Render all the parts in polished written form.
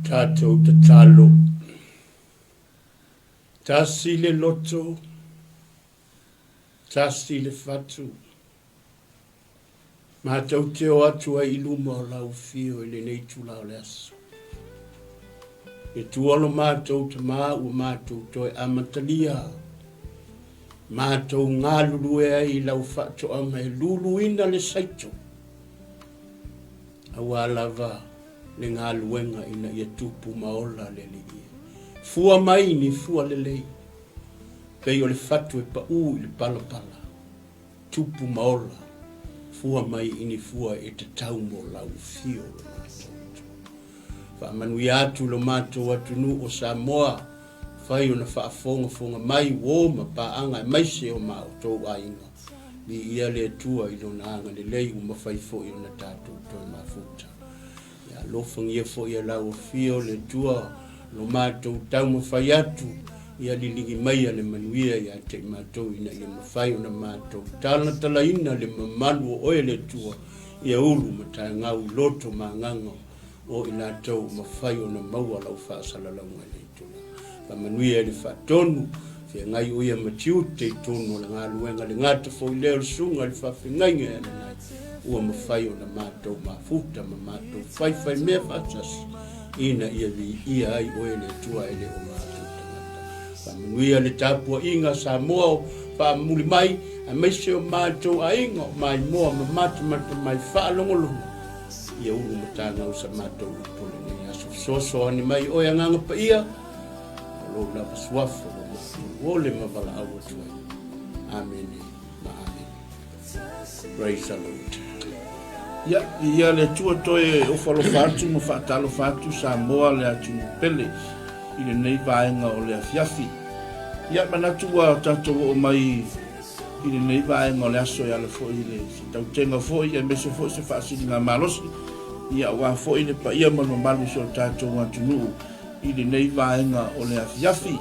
Tātou te talo. Tasi le loto. Tasi le fatu. Mātou te o atu ai iluma o lau fio i le nei tula o le aso. E tuolo mātou te maa ua mātou toi amatalia. Mātou ngā lulue ai lau fatu anga e luluina le saito. Awa lava le ngā luenga ina ia tupu maola le li. Fua mai ni fua le lei. Pei o le fatu e pa u i le pala pala. Tupu maola. Fua mai ini fua e te tau mo lau fio le mātou. Wha manui atu lo mātou atu nu o Samoa. Whai o na wha fonga mai woma pa anga mai se o mao tau ainga. Ni ia le tua i lo na anga le lei uma whai fo i o na tātou toi mafuta. Ia lofang ia fo ia lau fio le tua lo mātou tau ma whai atu. Ia li ligi mai le manuia ia te mātou ina ia mawhai o na mātou. Tāna tala ina le mamanu o oe le tua. Ia ulu ma tai ngau loto ma nganga o ina tau mawhai o na maua lau whaasalalangu le tula. Ka manuia le whatonu. Fia ngai uia matiu te tono le ngā luenga le ngāta fo i leo sunga le whawhingainga e nai. Ua mawhai o na mātou mafuta ma mātou whai mea whachas. Ina ia vi ia ai oe le tua ele o mātou. Manuia le tapua inga Samoa o pa muli mai a meise o mātou a inga o mai moa ma mata mai whaalongolongo. Ia ulu matanga o sa mātou upole ni aso soso ani mai oe anganga pa ia. Alo la paswafo o mātou ole mavala awa tuai. Amen. Ma amen. Praise the Lord. Ia le tua toe o falo fatu ma whaatalo fatu Samoa le atu pele. I le nei vaenga o le afiafi. Ia manatua tatou o mai i le nei vaenga o le aso ia le fo i le tautenga fo i e mese fo se whaasini ngā malosi. Ia wā fo i le pa ia malu so tatou atunu i le nei vaenga o le afiafi.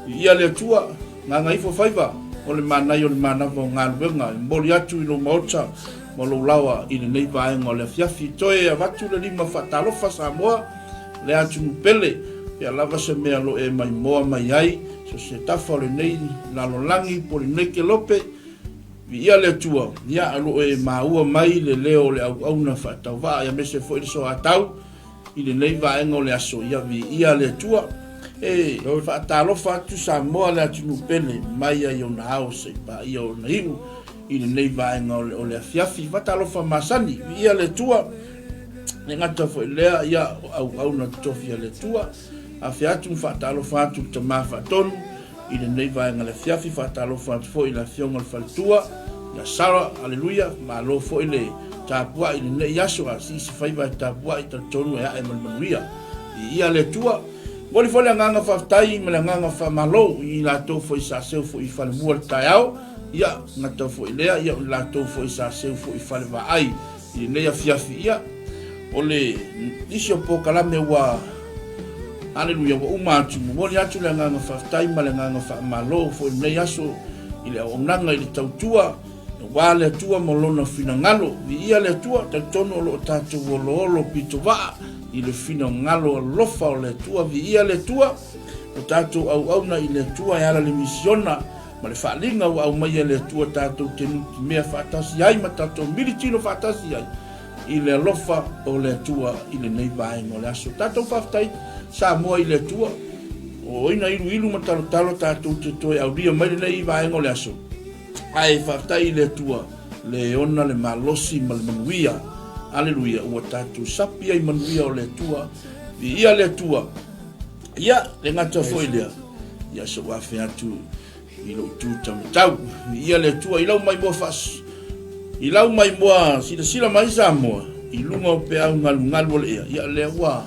Ia le tua ngā ngaifo whaiva o le manai o le manava o ngā luenga. Mboli atu i lo maota mo lo lawa i le nei vaenga o le afiafi. Toe a watu le lima whatalofa Samoa le atunu pele. Ia lava se mea lo e mai moa mai ai, so se tafa le nei na lo langi po le neke lope, ia le tua, ia lo e maua mai le leo le au na whatau waa, ia mese fo i so atau, i le nei vaenga o le aso, ia le tua, e whatalo whatu Samoa le atunu pele, mai ai o na hao se pa ia o na iu, i le nei vaenga o le afiafi, whatalo wha masani, ia le tua, le ngata fo i lea, ia au na tofia le tua, a fiatu whaatalo whatu te maa whatonu, i le nei vaenga le fiafi whaatalo whatu fo i la fionga le whalitua, ia sara, aleluia, ma lo fo i le tāpua i le nei aso a si whaiva i tāpua i tonu e ae manuia. Ia le tua, moli fo le nganga whaftai, me le nganga whamalo, i la tau fo i sa seu fo i whale mua le tai au, ia ngata fo i lea, ia la tau fo i sa seu fo i whale wa ai, i le nei a fiafi ia, o le isio po kalame wa Aleluia, wa umatu, mwoli atu le nganga whaftai ma le nganga whamalo, fo i nei aso, i le onanga i le tautua, wa le atua mo lona fina ngalo, vi ia le atua, tautono o lo tātou o lo olo pito waa, i le fina ngalo alofa o le atua, vi ia le atua, o tātou au auna i le atua e ala le misiona, ma le whaalinga o au mai le atua tātou tenuti mea whaatasi ai, ma tātou militino whaatasi ai, i le alofa o le atua i le nei vaenga o le aso, tātou whaftai, Samoa i le tua o ina ilu ma talo tātou te toi au ria mai nei vaenga o le aso ai whaftai i le tua le ona le malosi ma le manuia aleluia ua tātou sapi ai manuia o le tua ia le tua ia le ngata foi lea ia so wafe atu i lo tu tamatau ia le tua i lau mai moa fas i lau mai moa sila mai Samoa i lunga o pe au ngalu le ia le ua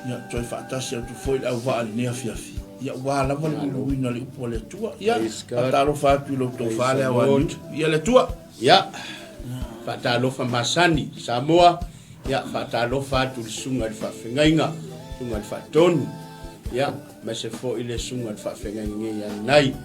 ia toi fatasi au tu foi au va al nea fiafi ia wa la va le wina le upo le tua ia taro fatu lo to fale au ia le tua ia fatalo fa masani Samoa ia fatalo fatu le sunga le fa fingainga sunga le fatonu ia ma se fo ile sunga le fa fingainga ia nai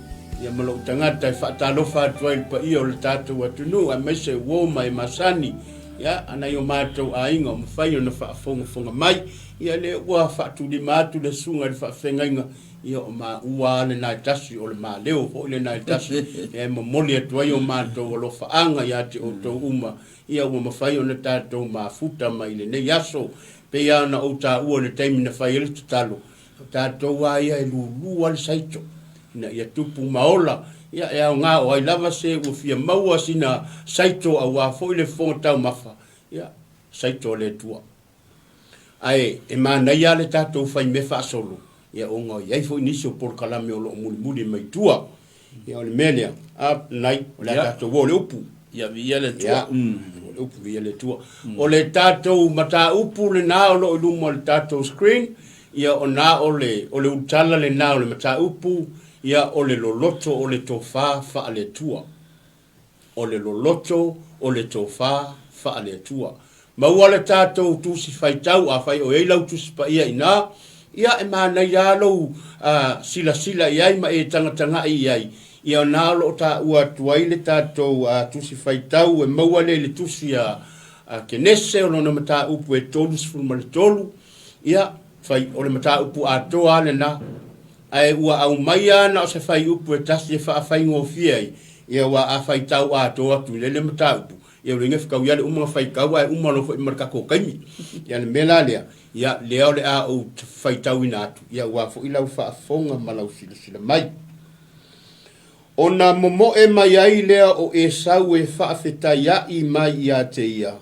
ia malo tangata fatalo fatu ai pa ia le tatu watunu a mese wo mai masani ya ana yo matou ainga mo fai ona fa fonga mai ia le ua fa tu di matu le sunga le fa fenga inga ia o ma ua le na tasi o le ma leo fo le na tasi e mo moli atu ai o matou o lo fa anga ia te o to uma ia ua mawhai o na tātou ma futa mai le nei aso pe ia na o tā ua le taimi na whai ele tutalo tātou wa ia e lulu al saito na ia tupu maola ia e au ngā o ai lava se ua fia maua sina saito a ua fo ile fonga tau mafa ia saito le tua ai e mana ia le tātou whai me wha solo ia o ngā iai fo inisi o por kalame o lo muli mai tua ia o le melea a nai o le tātou o le upu ia via le tua upu via le tua o le tātou mata upu le nā o lo ilumo le tātou screen ia o nā o le utala le nā o le mata upu ia o le loloto o le tofa fa le tua o le loloto o le tofa fa le tua ma wala tātou tusi fai tau a fai o eilau tusi pa ia ina ia e mana ia lo sila ia ma e tanga ia ia na lo ta ua tuai le tātou tusi fai tau e maua le tusi a kenese o lona mata upu e tolu sifuru le tolu ia fai o le mata upu a toa le na ai ua au mai ana o se fai upu e tasi e fai ngofia ia ua a fai tau a toa tu le mata upu ia ringa fikau ia le uma fai kau ai uma lo fai marka ko kaimi ia le mela lea ia leo le a o fai tau ina atu ia ua fo ilau fa fonga malau sila mai ona momo e mai ai lea o e sau e whaafeta ia i mai ia te ia.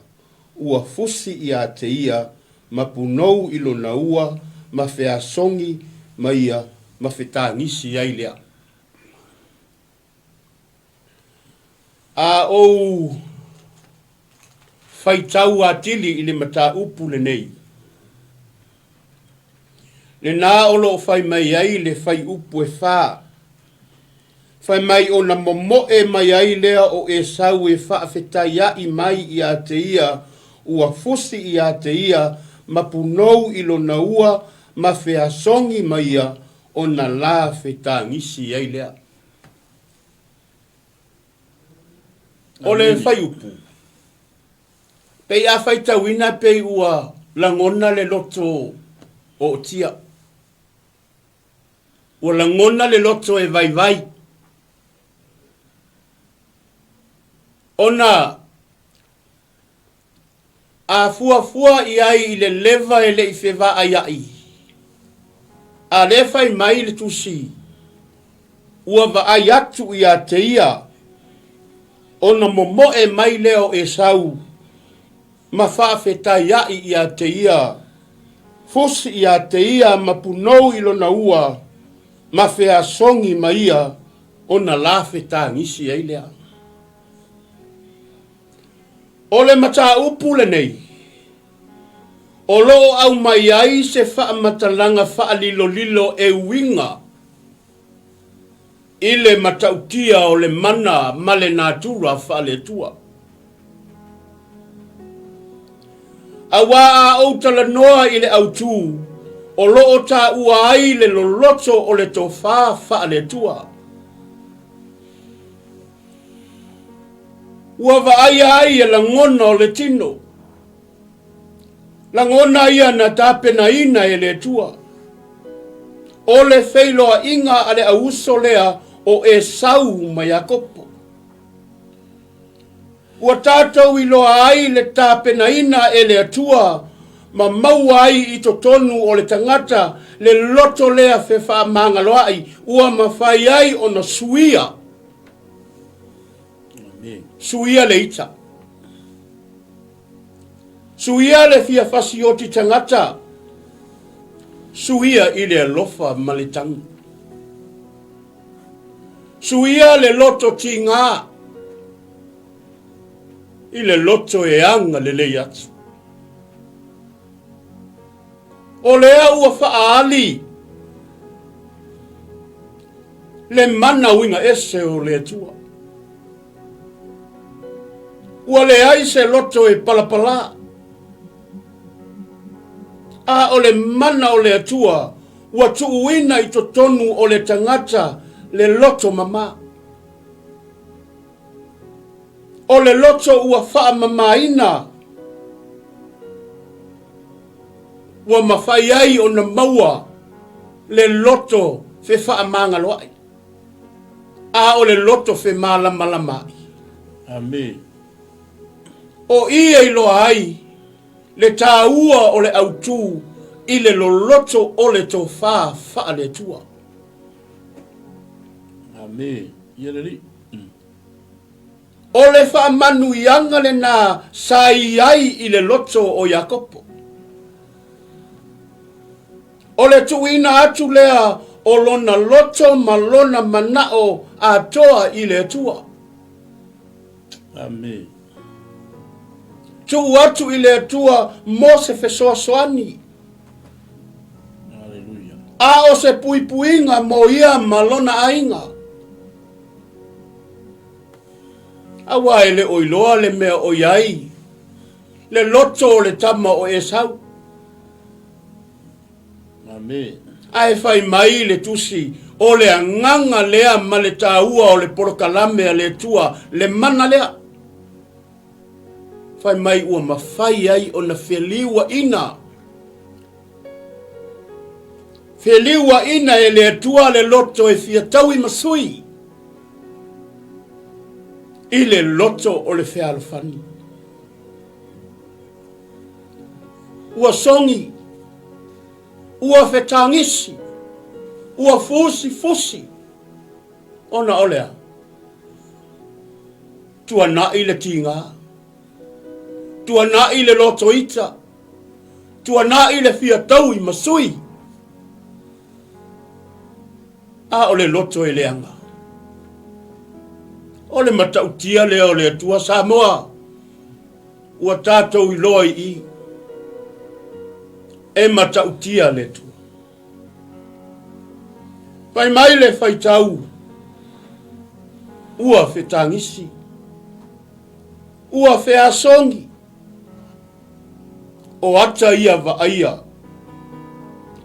Ua fusi ia te ia, ma punou ilo na ua, ma whea songi, ma ia, ma wheta ngisi ai lea. A o whaitau a tili i le mata upu le nei. Le nā olo whai mai ai le whai upu e whaa. Whai mai o na momo e mai ai lea o e sau e wha wheta ia i mai i a te ia, ua fusi i a te ia, ma punou ilo na ua, ma whea songi mai ia, o na la wheta ngisi ai lea. O le whai upu. Pei a whai tawina pei ua langona le loto o tia. Ua langona le loto e vai vai. Ona a fua i ai i le leva e le i whewa ai ai. A le whai mai le tusi. Ua va ai atu i a te ia. Ona momo e mai leo e sau. Ma whaafeta iai i a te ia. Fusi i a te ia ma punou ilo na ua. Ma whea songi ma ia. Ona la wheta ngisi ai lea. O le mata upu le nei. O loo au mai ai se wha matalanga wha lilo e winga. I le matautia o le mana male natura wha le tua. Awa a outala noa i le autu. O loo ta ua ai le loloto o le tofa wha le tua. Ua va ai e langona o le tino. Langona ia na tapena ina e le tua. O le wheiloa inga ale auso lea o e sau mai a kopo. Ua tātou i loa ai le tapena ina e le tua. Ma maua ai i to tonu o le tangata le loto lea whewha mangaloa ai. Ua mawhai ai o na suia. Suia le ita. Suia le fia fasi o ti tangata. Suia i le alofa malitang. Suia le loto ti ngā. I le loto e anga le le atu. O lea ua whaali. Le mana winga ese o le tua. Ua le ai se loto e palapala. A o le mana o le atua. Ua tuuina i to tonu o le tangata le loto mama. O le loto ua wha mamaina ua mawhai ai o na maua le loto fe wha manga loai. A o le loto fe malama. Amen. O ia i loa ai, le tāua o le autu i le loto o le tō wha le tua. Amen. Ia le li. O le wha manu ianga le nā sai ai i le loto o Iakopo. O le tuina atu lea o lona loto ma lona manao a toa i le tua. Amen. Tu atu i le tua mo se fesoa soani. Hallelujah. A o se puipuinga mo ia ma lona ainga. Awa ele o iloa le mea o iai. Le loto o le tama o Esau. Amen. Ai fai mai le tusi o le anganga lea ma le tāua o le porokalame a le tua le mana lea. Fai mai ua mawhai ai o na wheliwa ina. Wheliwa ina e le tua le loto e fiataui masui. I le loto o le whealofani. Ua songi. Ua whetangisi. Ua fusi. Ona olea. Tua na i le tinga. Tua na i le loto ita. Tua na i le fiataui masui. A o le loto e leanga. O le matautia lea o le atua Samoa. Ua tātou i loa i. E matautia le tua. Pai mai le fai tau. Ua whetangisi. Ua wheasongi. O ata ia vaaia.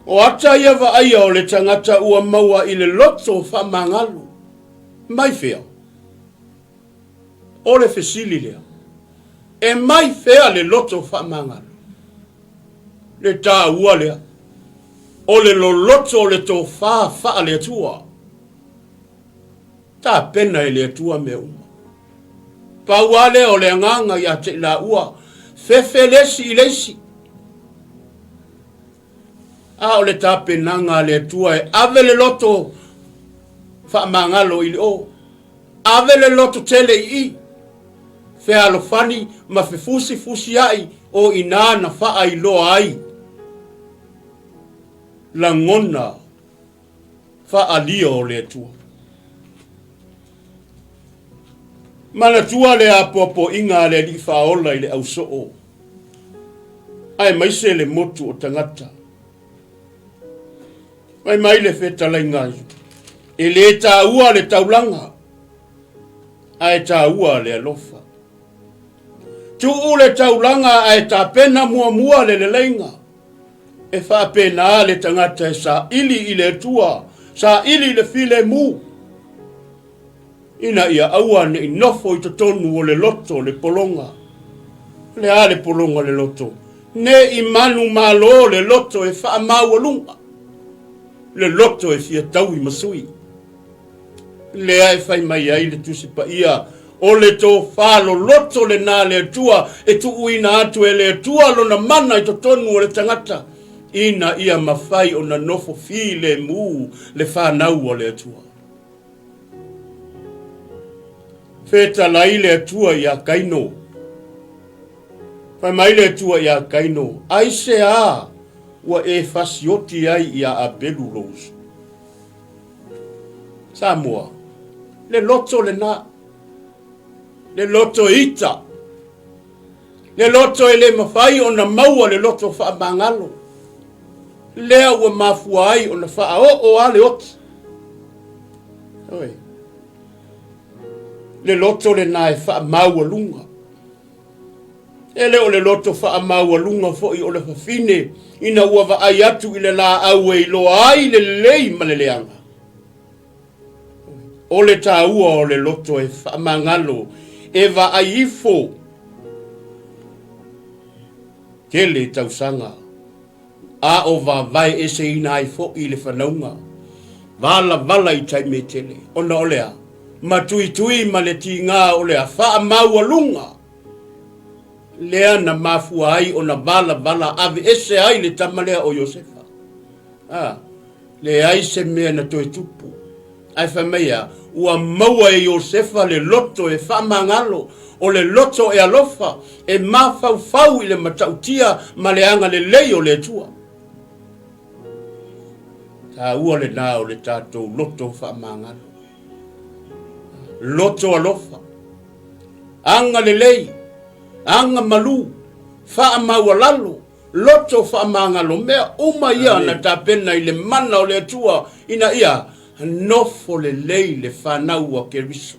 O ata ia vaaia o le tangata ua maua i le loto whamangalu. Mai whea. O le whesili lea. E mai whea le loto whamangalu. Le tā ua lea. O le lo loto o le tō wha le tua. Tā pena e le tua me uma. Paua le o le nganga ia te la ua. Fefe lesi i lesi. A o le tā penanga le tua e ave le loto wha mangalo i le o. Ave le loto tele i. Fea lo fani ma fe fusi ai o ina na wha ai loa ai. La ngona wha alia o le tua. Mana tua le apopo inga le li whaola i le au soo. Ai maise le motu o tangata. Ai mai le feta lai ngai. E le tā ua le taulanga. Ai tā ua le alofa. Tu u le taulanga ai tā pena mua le leinga. E wha pena le tangata e sa ili i le tua. Sa ili le file mu. Ina ia aua ne inofo i tonu o le loto le polonga. Le a le polonga le loto. Ne i manu malo le loto e wha maua le loto e fia tau i masui. Le ai fai mai ai le tusi pa ia. O le tō whalo loto le nā le tua. E tu uina atu e le tua lo na mana i to tonu o le tangata. Ina ia mawhai o na nofo fi le mu le whanau o le tua. Feta lai le tua ia kaino. Fai mai le tua ia kaino. Ai se a. Ua e fasioti ai ia a belu rose. Samoa. Le loto le na. Le loto ita. Le loto e le mawhai o na maua le loto wha mangalo. Lea ua mafua ai o na wha o ale oti. Oi. Le loto le na e wha maua lunga. Ele o le loto wha maua lunga fo i o le whawhine. Ina ua wa ai atu i le la au e lo ai le lei ma le leanga. O le tā ua o le loto e whamangalo e wa ai ifo. Kele tausanga a o vai e se ina ai fo i le whanaunga. Vala i tai me tele. Ona olea. Ma tui ma le ti ngā olea. Wha maua lunga. Lea na mafua ai o na vala ave ese ai le tamalea o Iosefa. Le ai se mea na toi tupu. Ai whamea, ua maua e Iosefa le loto e whamangalo, o le loto e alofa, e mawhau i le matautia ma le anga le leo le tua. Ta ua le nā o le tātou loto whamangalo. Loto alofa. Anga le lei. Anga malu, wha maua lalo, loto wha mangalo, mea uma ia na tapena i le mana o le atua, ina ia, nofo le lei le whanau a keriso.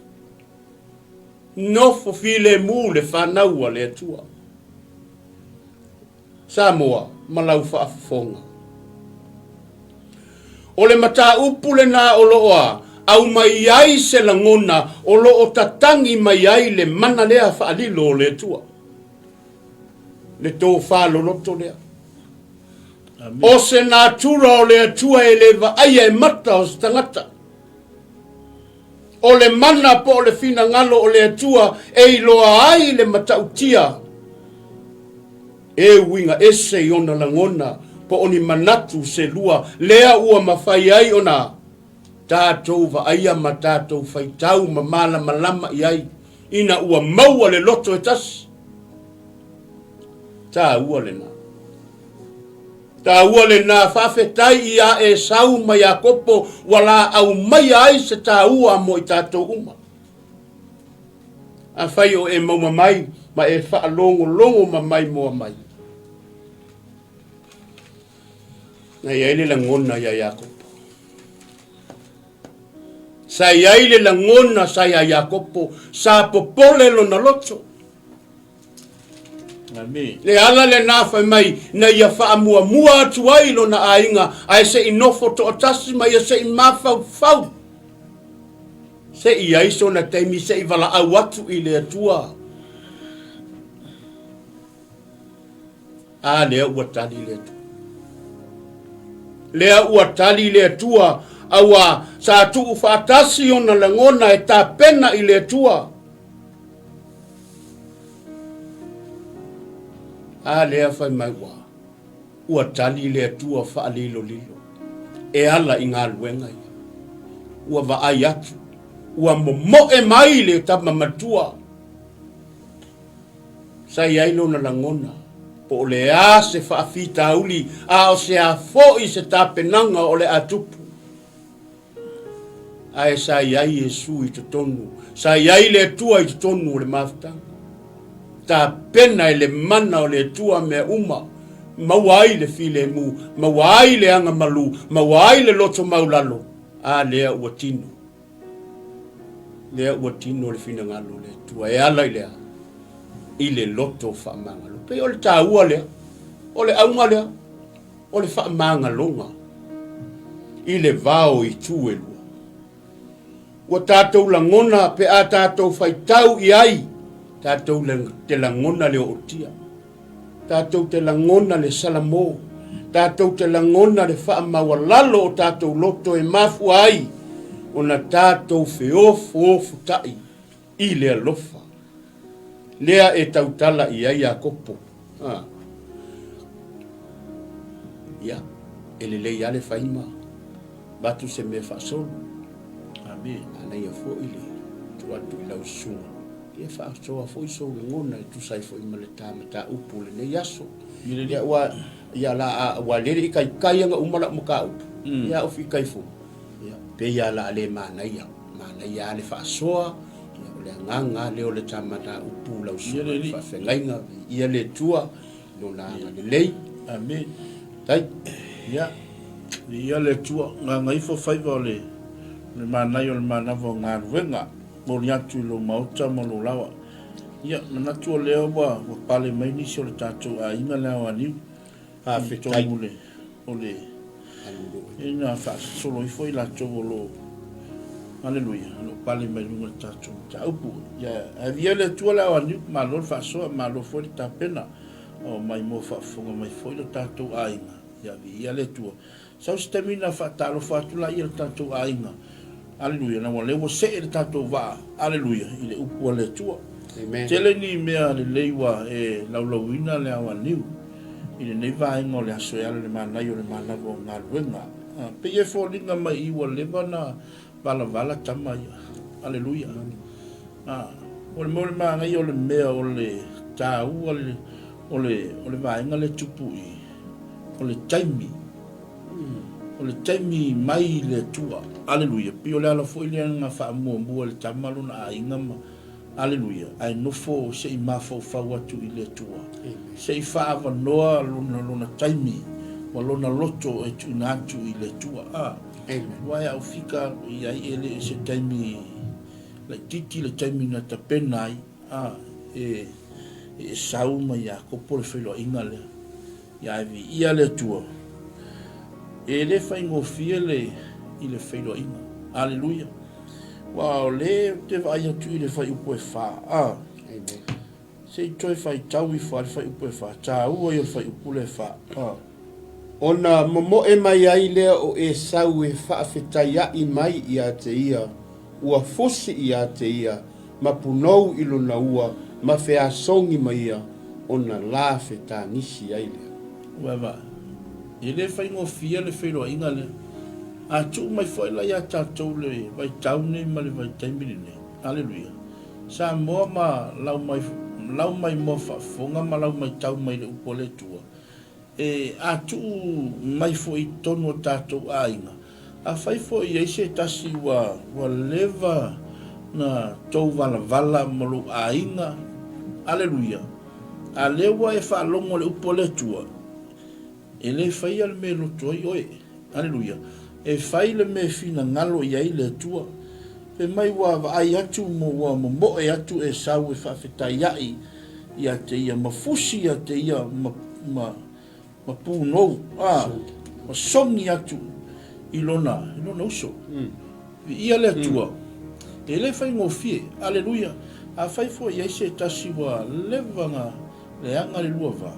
Nofo fi le mu le whanau a le atua. Samoa, malau wha afafonga. O le mata upule na o loa, au mai ai se langona, o lo o tatangi mai ai le mana lea wha alilo o le atua. Le tō whālo loto lea. O se nā tura o le atua e le wa aia e mata o se tangata. O le mana po o le whina ngalo o le atua e iloa ai le matautia. E winga ese i ona langona po oni manatu se lua lea ua mawhai ai ona. Tātou wa aia ma tātou whaitau ma mala malama i ai. Ina ua maua le loto e tasi. Ta ua le na whawhetai ia e sau mai a kopo wala au mai ai se ta ua mo i tātou uma. A whai o e mauma mai ma e wha longo ma mai moa mai. Na ia ele la ngona ia Iakopo. Sa ia ele la ngona sa ia Iakopo sa popole lo na loto. Le ala le na fa mai na ia fa mua atu ai lo na ainga ai se inofo to atasi mai se i mafau se i aiso na taimi se i vala au atu i le atua lea ua tali le atua lea ua tali le atua awa sa atu ufa atasi ona la ngona e ta pena i le atua lea fai mai ua tali le atua wha lilo. E ala i ngā luenga ia. Ua wa ai atu. Ua momo e mai le tama matua. Sai ailo na langona. Po le a se wha fita uli. A o se a fo i se tapenanga o le atupu. Ai sai ai Yesu i te tonu. Sai ai le atua i te tonu o le mafutanga. Ta pena i le mana o le tua mea uma. Mawai le file mu. Mawai le anga malu. Mawai le loto maulalo. Lea ua tino. Lea ua tino le fina ngalo le tua. E ala i lea. I le loto wha mangalo. Pe o le ta ua lea. O le aunga lea. O le wha mangalonga. I le vao i tue lua. Ua tātou langona pe a tātou whaitau i ai. Tātou te langona le otia. Tātou te langona le salamo. Tātou te langona le whaamawalalo o tātou loto e mafu ai. O na tātou feofu tai. I le alofa. Lea e tautala i ai a kopo. Ia. Ele lei ale whaima. Batu se me whaasolo. Amen. Ana ia fo ile. Tuatu i lau sunga. Ia wha soa foi so ngona tu sai foi male ta upu le yaso ia wa ia la wa le i kai nga umala muka upu ia ofi kai fu ia pe ia la le mana ia le wha soa ia le nganga le o le tamata upu la usu fa fengainga ia le tua lo la le lei amen tai ia le tua nganga ifo fai vole le mana yo le mana vo ngarwenga Mori atu lo mauta mo lo lawa. Ia, manatu o leo wa pale mai nisi o le tātou a inga leo aniu. Whawhetai. Ole. Ina wha solo i foi la tō lo. Hallelujah. Lo pale mai lunga tātou. Ta upu. Ia, a via le tua leo aniu. Ma lo wha soa, ma lo foi ta pena. O mai mo wha funga mai foi lo tātou a inga. ia vi ia le tua sau stamina fa talo fa tu la ia tanto ainga aleluia na wale wo se le tanto va aleluia ile upu le tua Amen. tele ni mea le leiwa e laulauina le awa niu ile nei va ingo le aso ya le mana yo le mana go ngaluenga pe ye fo linga mai iwa leva na vala tama ia aleluia ole mo le ma ngai ole mea ole tau ole va inga le tupu ole taimi mai le tua aleluia pio le ala fo ile nga fa mo le tamalu na inga ma aleluia ai no fo se i mafo fa watu ile tua se i fa va noa luna taimi wa luna loto e tu na tu ile tua amen wai au fika ia ele se taimi le titi le taimi na tapenai e sauma ya ko por felo ingale ya vi ia le tua ele fa ingofiele ile felo inga aleluia wow le te vai tu ile fa upo fa amen se toi fa tau i fa upo fa tau o fa upo le fa ona momo e mai ai le o e sau e fa fetaia i mai ia te ia ua fosi ia te ia ma punou i lona ua ma fea songi mai ia ona la feta nisi ai le wava ele fa ingofia le felo inga le a tu mai foi la ya tatou le vai taune ma le vai taimini ne aleluia sa mo ma lau mai mo fa fonga ma lau mai tau mai le upole tua a tu mai foi tono tatou ainga a fai foi ese tasi wa leva na tou vala mo ainga aleluia a lewa e fa longo le upole tua ele fai al melo toi oi aleluia e fai le me fina ngalo ia ile tua pe mai wa ai atu mo e atu e sau e fa feta ia te ia mafusi ia te ia ma puno ma songi atu ilona uso ia le tua ele fai ngofie aleluia a fai fo ia se tasi wa levanga le anga le luava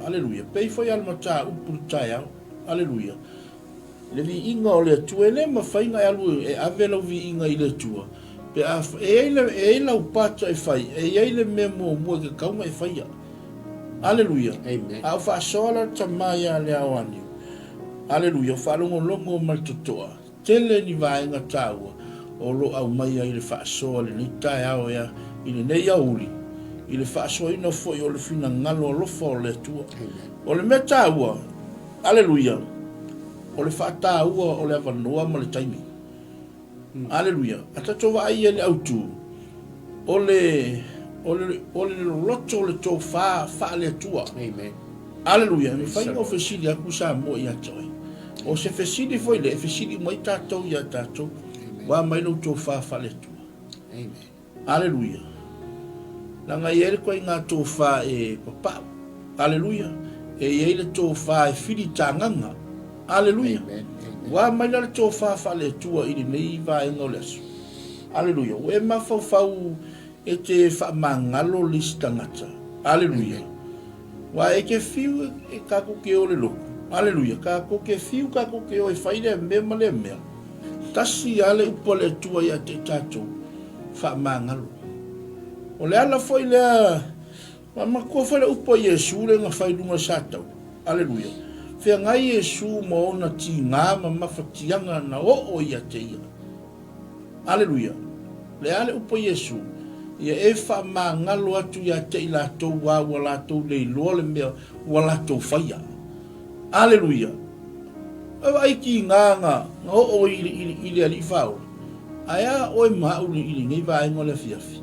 aleluia pe fo ia mata upurtaya aleluia le vi inga o le tua le ma fai nga alu e avelo vi inga i le tua pe e la upata e fai e le memo mo ke kauma e fai aleluia amen a fa sola tamaya le awani aleluia fa longo mal totoa tele ni vai nga taua o lo au mai ai le fa sola ni tai ao ya ile nei auli ile fa so ino fo yo le fina ngalo lo fo le tua o le metaua aleluia o le fata ua o le avanoa ma le taimi aleluia ata tova ai ele autu o le loto le to fa le tua amen aleluia mi fai o fesili aku sa mo ia toi o se fesili foi le fesili mo tatou ia tatou wa mai no to fa le tua amen aleluia langa ele ko inga to fa e papa aleluia e ele to fa e fili tanganga aleluia wa mai le to fa le tua i nei va engoles aleluia we ma fa e te fa mangalo listangata aleluia wa e ke fiu e ka ko ke ole lo aleluia ka ko ke fiu ka ko ke o fai le me tasi ale upole tua ya te tato fa mangalo o le ala foi le ma ko fa le upo yesu le nga fai lunga satau aleluia fe ngai Yesu mo na tinga ma fatianga na o ia te ia aleluia le ale upo Yesu ia e fa mangalo atu ia te ila to wa wala to le lo le me wala to faia aleluia ai ki nganga o ili ali fao aya o ma u ili ngai va ngole fiafi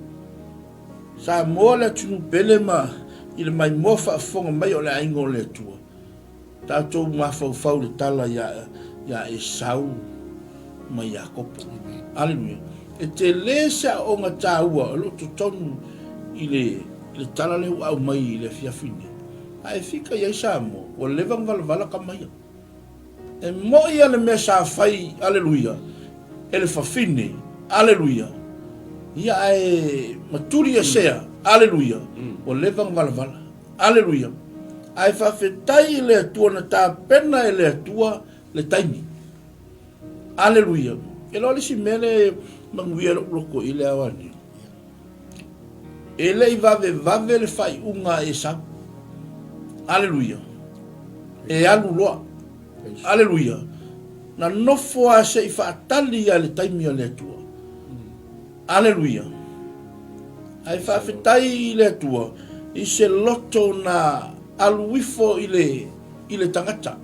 sa mo la tu pele ma il mai mo fa fonga mai o le ngole tu tatou mafau le tala ya Esau ma Iakopo aleluia e te lesa o nga taua lo tonu ile tala le au mai le fiafini ai fika ia samo o levang vala kamaya e mo ia le mesa fai aleluia ele fafine aleluia ia e maturi sea aleluia o levang vala aleluia ai whawhetai le atua na tā pena le atua le taimi. Aleluia. E lo lisi mele manguia loko i le awani. E le i vave le whai unga e sa. Aleluia. E alu loa. Aleluia. Na nofo a se i whaatali a le taimi a le atua. Aleluia. Ai whawhetai le atua i se loto na aluifo i le tangata.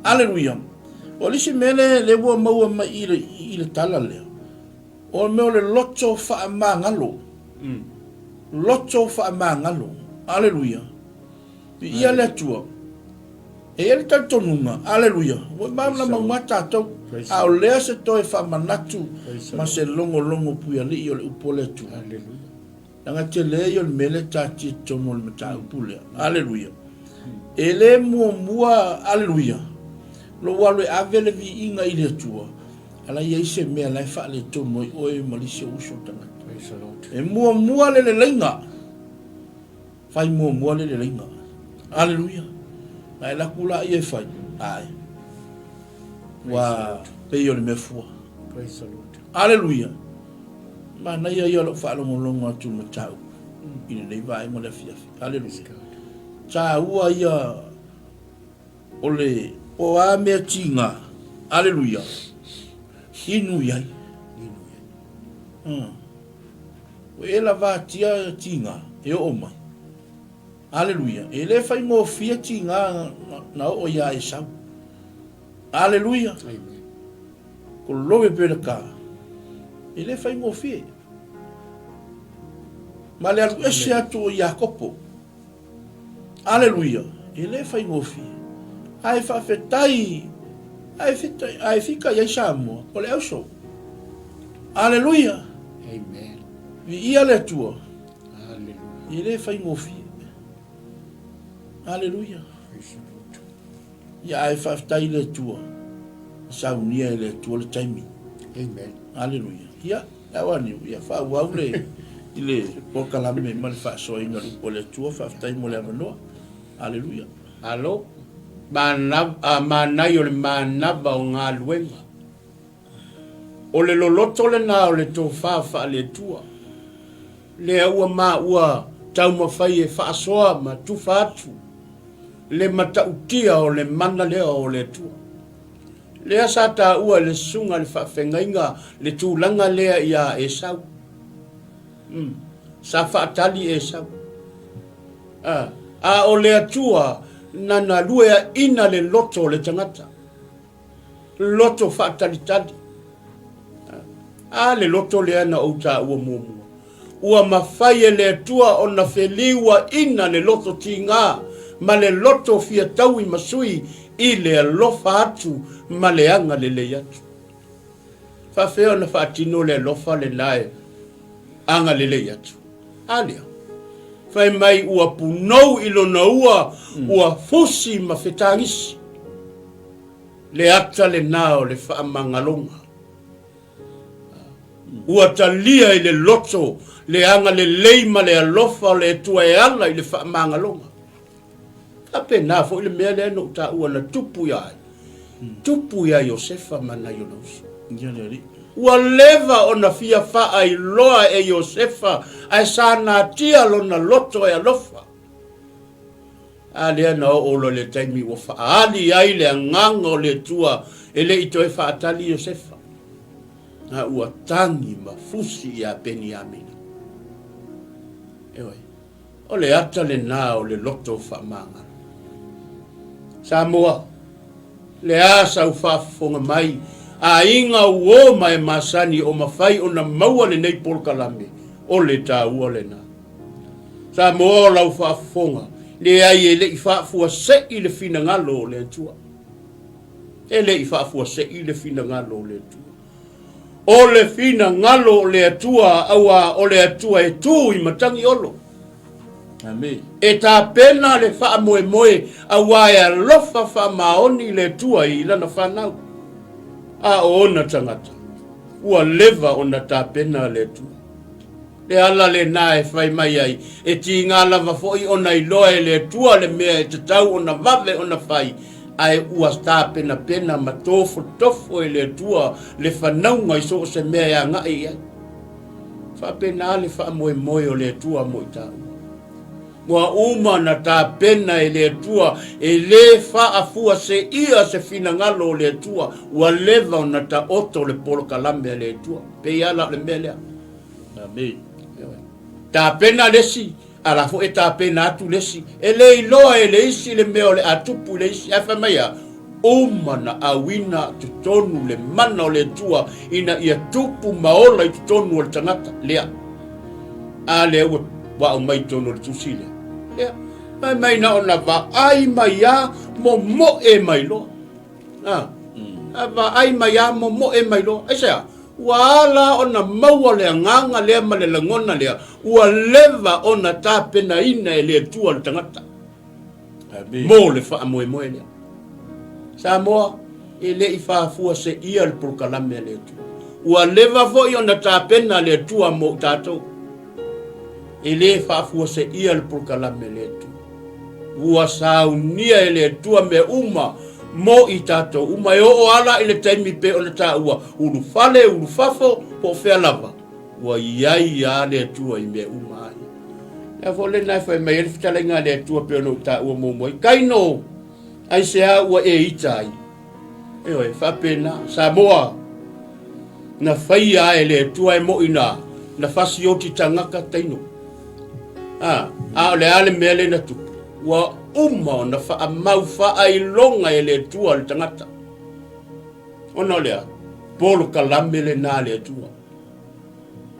Aleluia. O lisi mele le ua maua mai i le tala lea. O meo le loto wha mangalo. Loto wha mangalo. Aleluia. Ia le atua. E ele tantonunga. Aleluia. O mauna maumata tau. A o lea se toi wha manatu. Ma se longo puia li i o le upole atu. Aleluia. Nanga te le i o le mele tati tomo le mata upule. Aleluia. E le mua. Aleluia. Lo walo avele vi inga i le atua. Ala ia ise mea lai wha le tomo i oe malisi uso tanga. E mua le leinga. Fai mua le leinga. Aleluia. Ai la kula ia fai. Ai. Wa pei o le mefua. Praise the Lord. Aleluia. Ma na ia lo fa longo atu matau. Ine nei vai mo le fiafi. Aleluia. Ta ua ia ole o a mea tinga. Aleluia. Inu iai. O e la va tia tinga. E o mai. Aleluia. E le fai mo fia tinga na o ia e sau. Aleluia. Amen. Ko lowe pere ka. E le fai mo fia. Ma le alu ese atu o Iakopo. Aleluia. E le fai mo fia. Ai fa fetai. Ai fica ia samo. O le auso. Aleluia. Amen. Vi ia le tua. Hallelujah. E le fai mo fia. Aleluia. Praise the Lord. Ia ai fa fetai le tua. Saunia le tua le taimi. Amen. Aleluia. Ia, awani, ia fa waule. Ile pokalame mal fa so inga o le tua fa fetai mo le amanoa. Aleluia. Alo. Mana yo le manaba o ngā luenga. O le loloto le nā o le tō whawha le tua. Le ua ua tau mawhai e whaasoa ma tuwha atu. Le matautia o le mana lea o le tua. Lea sa tā ua le sunga le whawhengainga le tūlanga lea ia e sau. Sa whaatali e sau. A o le atua nana luea ina le loto le tangata. Loto whaatalitali. A le loto le ana o tā ua muamua. Ua mawhai e le atua o na wheliwa ina le loto tinga. Ma le loto fia taui masui i le alofa atu ma le anga le atu. Whawheo na whaatino le alofa le lae anga le atu. Alia. Whai mai ua punou ilo na ua fusi ma whetangisi. Le ata le nao le whaamangalonga. Ua talia i le loto le anga le leima le alofa le tua e ala i le whaamangalonga. Ape na fo ile mea le no ta ua na tupu ya. Tupu ya Yosefa mana Yonos. Ngiari. Ua leva ona fia fa ai loa e Yosefa ai sana tia lo na loto e alofa. Ale na o lo le taimi o fa ali ai le ngango le tua ele ito e fa atali Yosefa. Na ua tangi ma fusi ya Beniamina. Ewe. Ole ata le na o le loto fa manga. Samoa, le asa ufafonga mai, a inga uo mai masani o mawhai o na maua le nei polkalame, o le tā ua le na. Samoa la ufafonga, le ai e le ifafua se i le fina ngalo o le atua. E le ifafua se i le fina ngalo o le atua. O le fina ngalo o le atua, awa o le atua e tu i matangi olo. Amen. E tā pena le wha moe a waia lofa wha maoni le tua i lana whanau. A o ona tangata. Ua leva ona tā pena le tua. le ala le na e fai mai ai e ti ngā lava foi ona i loa e le tua le mea e te tau ona vave ona fai ai ua sta pena pena ma tofo e le tua le whanaunga i so se mea ia ngai ai fa pena le fa moe o le tua mo i tau mua uma na ta pena e le tua e le fa afua se ia se fina ngalo o le tua ua leva ona ta oto le polo kalame le tua pe ala le mea Amen. Ta pena lesi ala fo eta pena atu lesi ele iloa ele isi le meo le atupu le isi afa maya umana awina tutonu le mana o le tua ina ia tupu maola i tutonu o le tangata lea a le ue wa o mai tonu o le tusile lea mai na ona va ai mai a mo e mai lo va ai mai a mo e mai lo esa wala ona maua le nganga le ma le langona le ua leva ona ta pena ina e le tua le tangata mo le fa moe le sa moa e le i fa fua se ia le prokalame le tua ua leva fo i ona ta pena le tua mo tatou e le fa fua se ia le prokalame le tua ua saunia e le tua me uma mo i tatou uma e o ala i le taimi pe o le ta ua ulu fale ulu fafo po fea lava ua iai a le tua i me uma ai e fo le nai fai mai e le fitalenga le tua pe o no ta ua mo moi kaino ai se a ua e ita ai e oi fa pena sa moa na fai a e le tua e mo ina na fasi o ti tangaka taino a le ale mele na tu ua uma na fa mau fa ai longa e le tua le tangata ona lea polo kalame le na le tua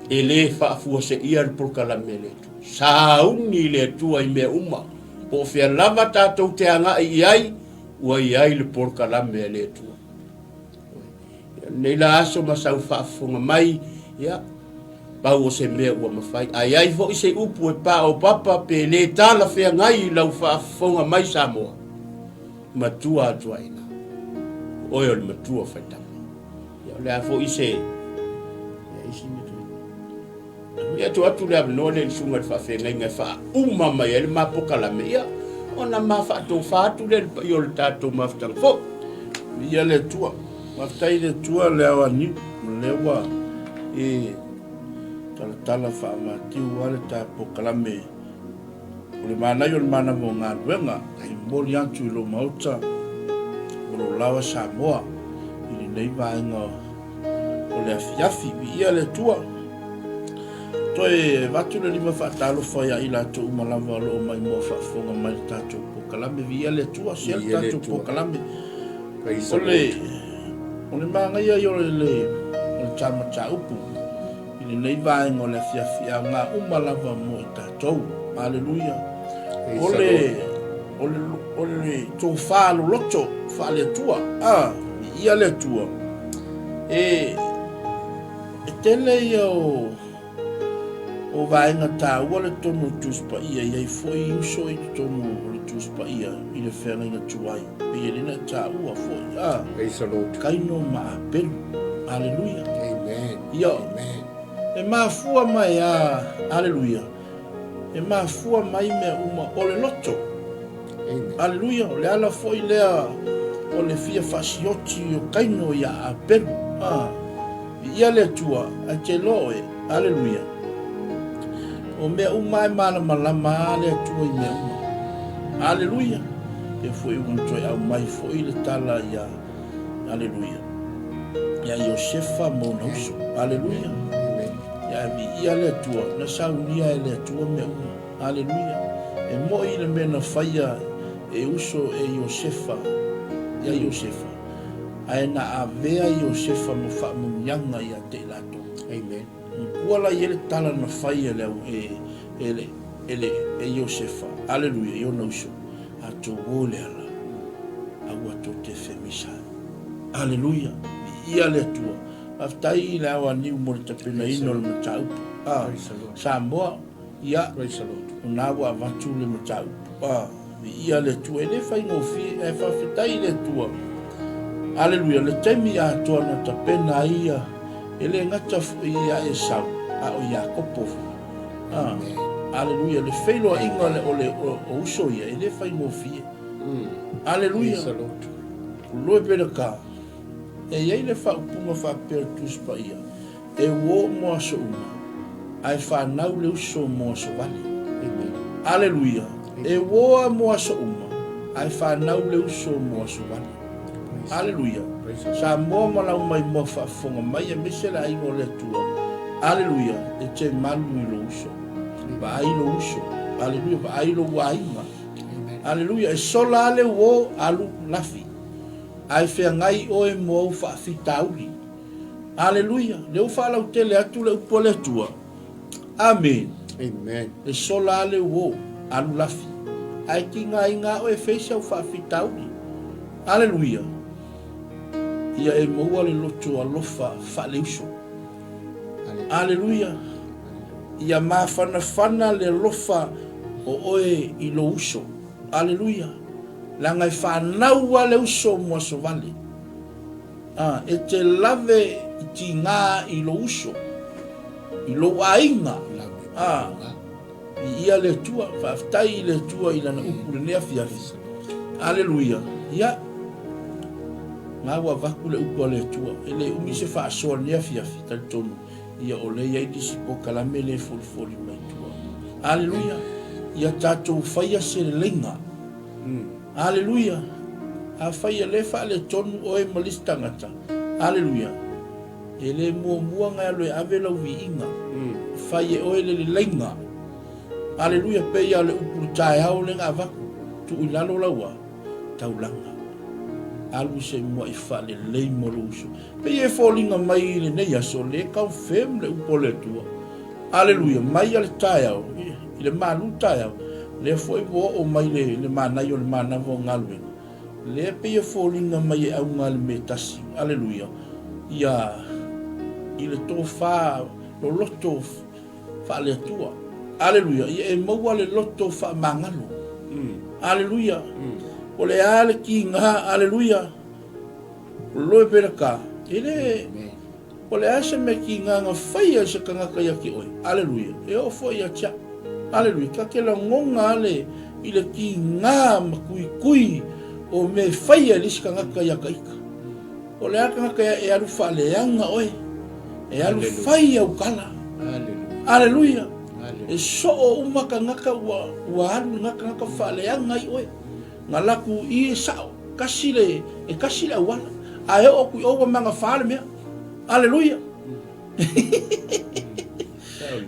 e le fa fu se ia le polo kalame le tua sauni le tua i me uma po fia lava tatou te anga i ai ua i ai le polo kalame le tua nei la aso masau fa funga mai ya pau o se mea ua mawhai. Ai fo i se upu e pa o papa pe le tala whea ngai lau whaafonga mai Samoa. Matua atua ina. Oe o le matua whaitama. Ia lea fo i se. Ia isi me tu. Ia tu atu lea no le sunga le whawhea ngai ngai wha uma mai ele mapokala me ia. Ona ma whaatou whaatu le i o le tātou mawhtanga. Fo. Ia le tua. Mawhtai le tua lea wa niu. Lewa e tala whaamatio ale ta pokalame o le manai o le mana mo ngā ruenga ai mori atu i lo mauta o lo lawa Samoa i le nei vaenga o le afiafi i ia le tua toe vatu le lima whaatalo whaia i la to umalawa lo mai mo whaafonga mai le tātou pokalame vi ia le tua sia le tātou pokalame o le mangai ai o le tama ta upu nei vai ngole fia nga umalawa mo tatou haleluya ole to falo loto fale tua ia le tua e tele o vai nga ta wala to no tuspa ia foi uso i to no tuspa ia i le fena nga tuai e le na ta ua foi praise the Lord kaino ma apel haleluya amen amen e mafua mai aleluia e mafua mai me uma o le loto aleluia le ala foi lea o le fia fasioti o kaino ia apelu ia le tua a te loe aleluia o me uma e mana malama le tua i me uma aleluia e foi un toi au mai foi le tala ia aleluia ia Iosefa mo nauso aleluia ya vi ia le tua na saunia e le tua me uma aleluia e mo i le mena faia e uso e Iosefa ia Iosefa ai na avea Iosefa mo fa mo nyanga ia te lato amen kuala ia le tala na faia le e Iosefa aleluia yo no uso a to ole ala a wato te femisa aleluia ia le tua aftai la wa ni mo te pena ino le matau Samoa ia na wa vatu le matau ia le tua le fai no fi e fa fitai le tua aleluia le temi a to na te pena ia ele ngata ia e sau a o Iakopo Aleluia, le feilo inga le o uso ia, ele fai mo fie. Aleluia. Loe pera ka. E iei le fa upunga fa pera tuspa ia. E wo mo aso uma. Ai fa nau le uso mo aso vale. Aleluia. E wo mo aso uma. Ai fa nau le uso mo aso vale. Aleluia. Sa mo la mai mo fa fonga mai e mesela ingo le tua. Aleluia. E te malu i lo uso. Ba ai lo uso. Aleluia. Ba ai lo wainga. Aleluia. E sola ale wo alu lafi. Ai fea ngai oe mo fa fitauli. Aleluia. Leu fa lau tele atu le upo le tua. Amen. Amen. E sola ale wo alu lafi. Ai ki ngai ngā oe feisa u fa fitauli. Aleluia. Ia e moua le loto alofa fa leuso. Aleluia. Ia mawhanawhana le lofa o oe i lo uso. Aleluia. La ngai whanaua le uso mua so vale. E te lave i ti ngā i lo uso. I lo ainga. I ia le tua. Whaftai le tua i lana upure nea fiafi. Aleluia. Ia. Ngā wa vaku le upo le tua. Ele umi se whaasoa nea fiafi. Tali tonu. Ia o le ia disi po kalame le foli mai tua. Aleluia. Ia tātou whaia se le lenga. Aleluia. A whaia le wha le tonu o e malisi tangata. Aleluia. E le mua ngai aloe ave lau vi inga. Whaia o e le lenga. Aleluia. Pe ia le upuru tae hao le ngā vaku. Tu ilalo laua. Taulanga. Alu se mua i wha le lei moluso. Pe e fōlinga mai le nei aso le kau fem le upo le tua. Aleluia. Mai ale tae au. I le malu tae au. Le foi wo o mai le manai o le manavo ngalwe. Le pe e fōlinga mai e au ngal me tasi. Aleluia. Ia i le tō wha lo loto wha le tua. Aleluia. Ia e maua le loto wha mangalo. Aleluia. O le ale ki ngā, aleluia. Loe pera ka. Ele, o le ase me ki ngā ngā whaia se ka ngaka ia ki oi. Aleluia. E o fo ia tia. Aleluia. Ka ke la ngonga ale i le ki ngā makui o me whaia lisi ka ngaka ia ka ika. O le aka ngaka ia e alu whaaleanga oi. E alu whaia ukala. Aleluia. E so o umaka ngaka ua alu ngaka whaaleanga i oi. Ngā laku i e sao, kasile awala. A e o kui owa manga whaale mea. Aleluia.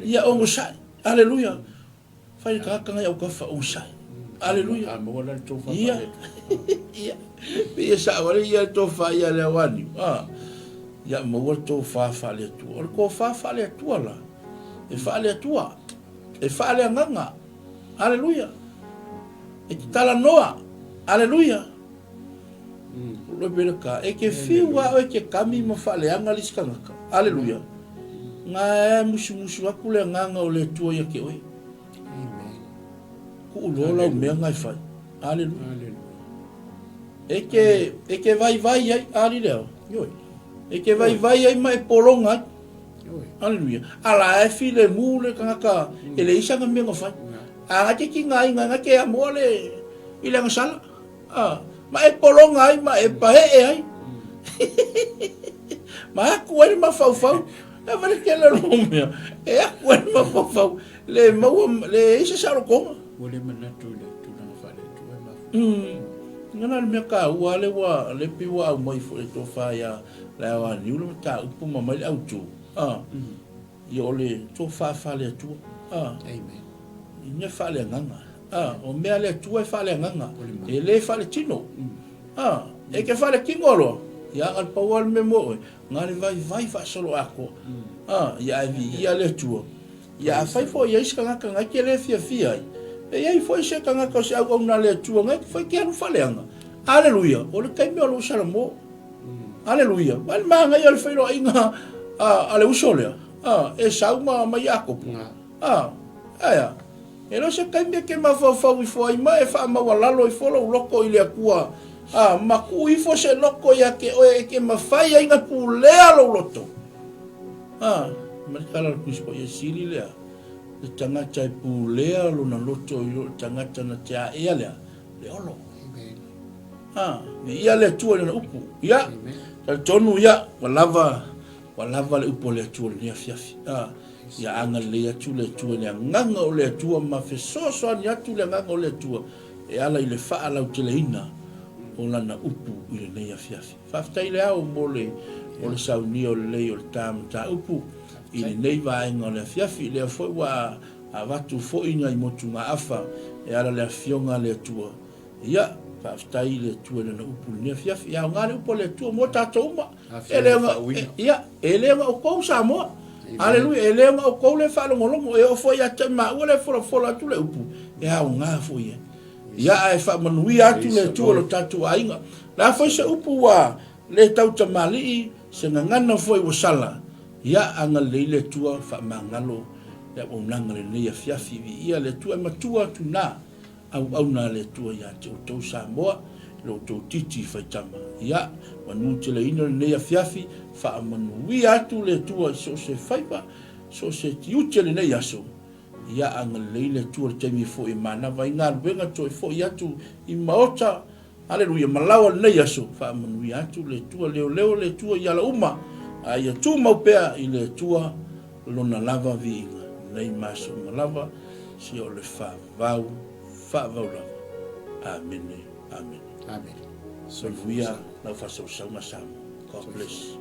Ia ongo sai. Aleluia. Whai ka haka ngai au kawha ongo sai. Aleluia. Ia. Ia. Ia sao wale ia tō wha ia lea wani. Ia maua tō whaale atua. Ora ko whaale atua la. E whaale atua. E whaale anganga. Aleluia. E ki tala noa. Aleluia. Lo bela ka e ke fiwa o ke kami mo fale anga liskanga. Aleluia. Nga musu aku le nganga o le tua ya ke oi. Amen. Ku lola o me ngai fai. Aleluia. E ke vai ai aleluia. Yo. E ke vai ai mai polonga. Aleluia. Ala e file mule kanga ele isa nga me ngai fai. Anga ke ki ngai nga ke amole ile nga sala. Ma e polonga ai, ma e pahe ai. Ma aku ai ma fau. E vale ke le romea. E aku ai ma fau. Le mau le isa salo konga. Ole manatu le tuna fale tu ma. Ngana me ka wale wa le piwa mai fo e to fa ya la wa ni ulo ta upu ma mai au tu. Yo le to fa le tu. Amen. Ni fale nganga. O mea le tua e whale nganga. E le whale tino. E ke whale kingolo. Ia al pawal me moe. Ngare vai solo ako. Ia vi ia le tua. Ia fai fo ia iska ngaka ngaki le fia. E ia fo isa ka ngaka se au na le tua ngaki fai ke anu whale anga. Aleluia. O le kai mea lo salamo. Aleluia. Wal manga ia le whairo inga ale usolea. E sauma mai ako. Aya. E no se kai me ke mawhawhau i fo ai mai e wha mawalalo i folo loko i lea kua. Maku i fo se loko ia ke oe ke mawhai ai ngā pūlea lo loto. Marikala la kuspo ia siri lea. le tangata e pulea lo na loto yo tangata na tia ia le olo ia le tua le na upu ia ta tonu ia walava le upo le tua le fiafi ia anga le tua le nganga o le tua ma fe soso ani atu le nganga o le tua e ala i le faa lau te le ina o lana upu i le nei fiafi faftai le au mo le o le sauni o le lei o le tam ta upu i le nei vaenga o le fiafi le foi wa a watu fo inga i motu ngā afa e ala le fionga le tua ia faftai le tua le na upu le nei fiafi ia ngā le upo le tua mo tato uma ia e le nga o kou sa moa aleluia e le nga o kou le whalongolongo e o foi a te ma ua le fola tu le upu e au ngā foi ia e whamanui atu le tua lo tatu ainga la foi se upu wa le tau tamali se ngana foi wasala ia anga le tua whamangalo le o nanga le nei fiafi ia le tua matua tu na au na le tua ia te o tau Samoa lo tau titi faitama ia manu te le ina le nei fiafi whamanui atu le tua so se faipa so se tiuche le nei aso ia anga le tua le temi fo i mana vai ngā ruenga toi fo i atu i maota aleluia malawa le nei aso whamanui atu le tua leo le tua ia la uma ia tu maupea i le tua lona lava viinga nei maso malava si o le whavau lava amen amen Amen. so vuia lau fasau saunga samu God bless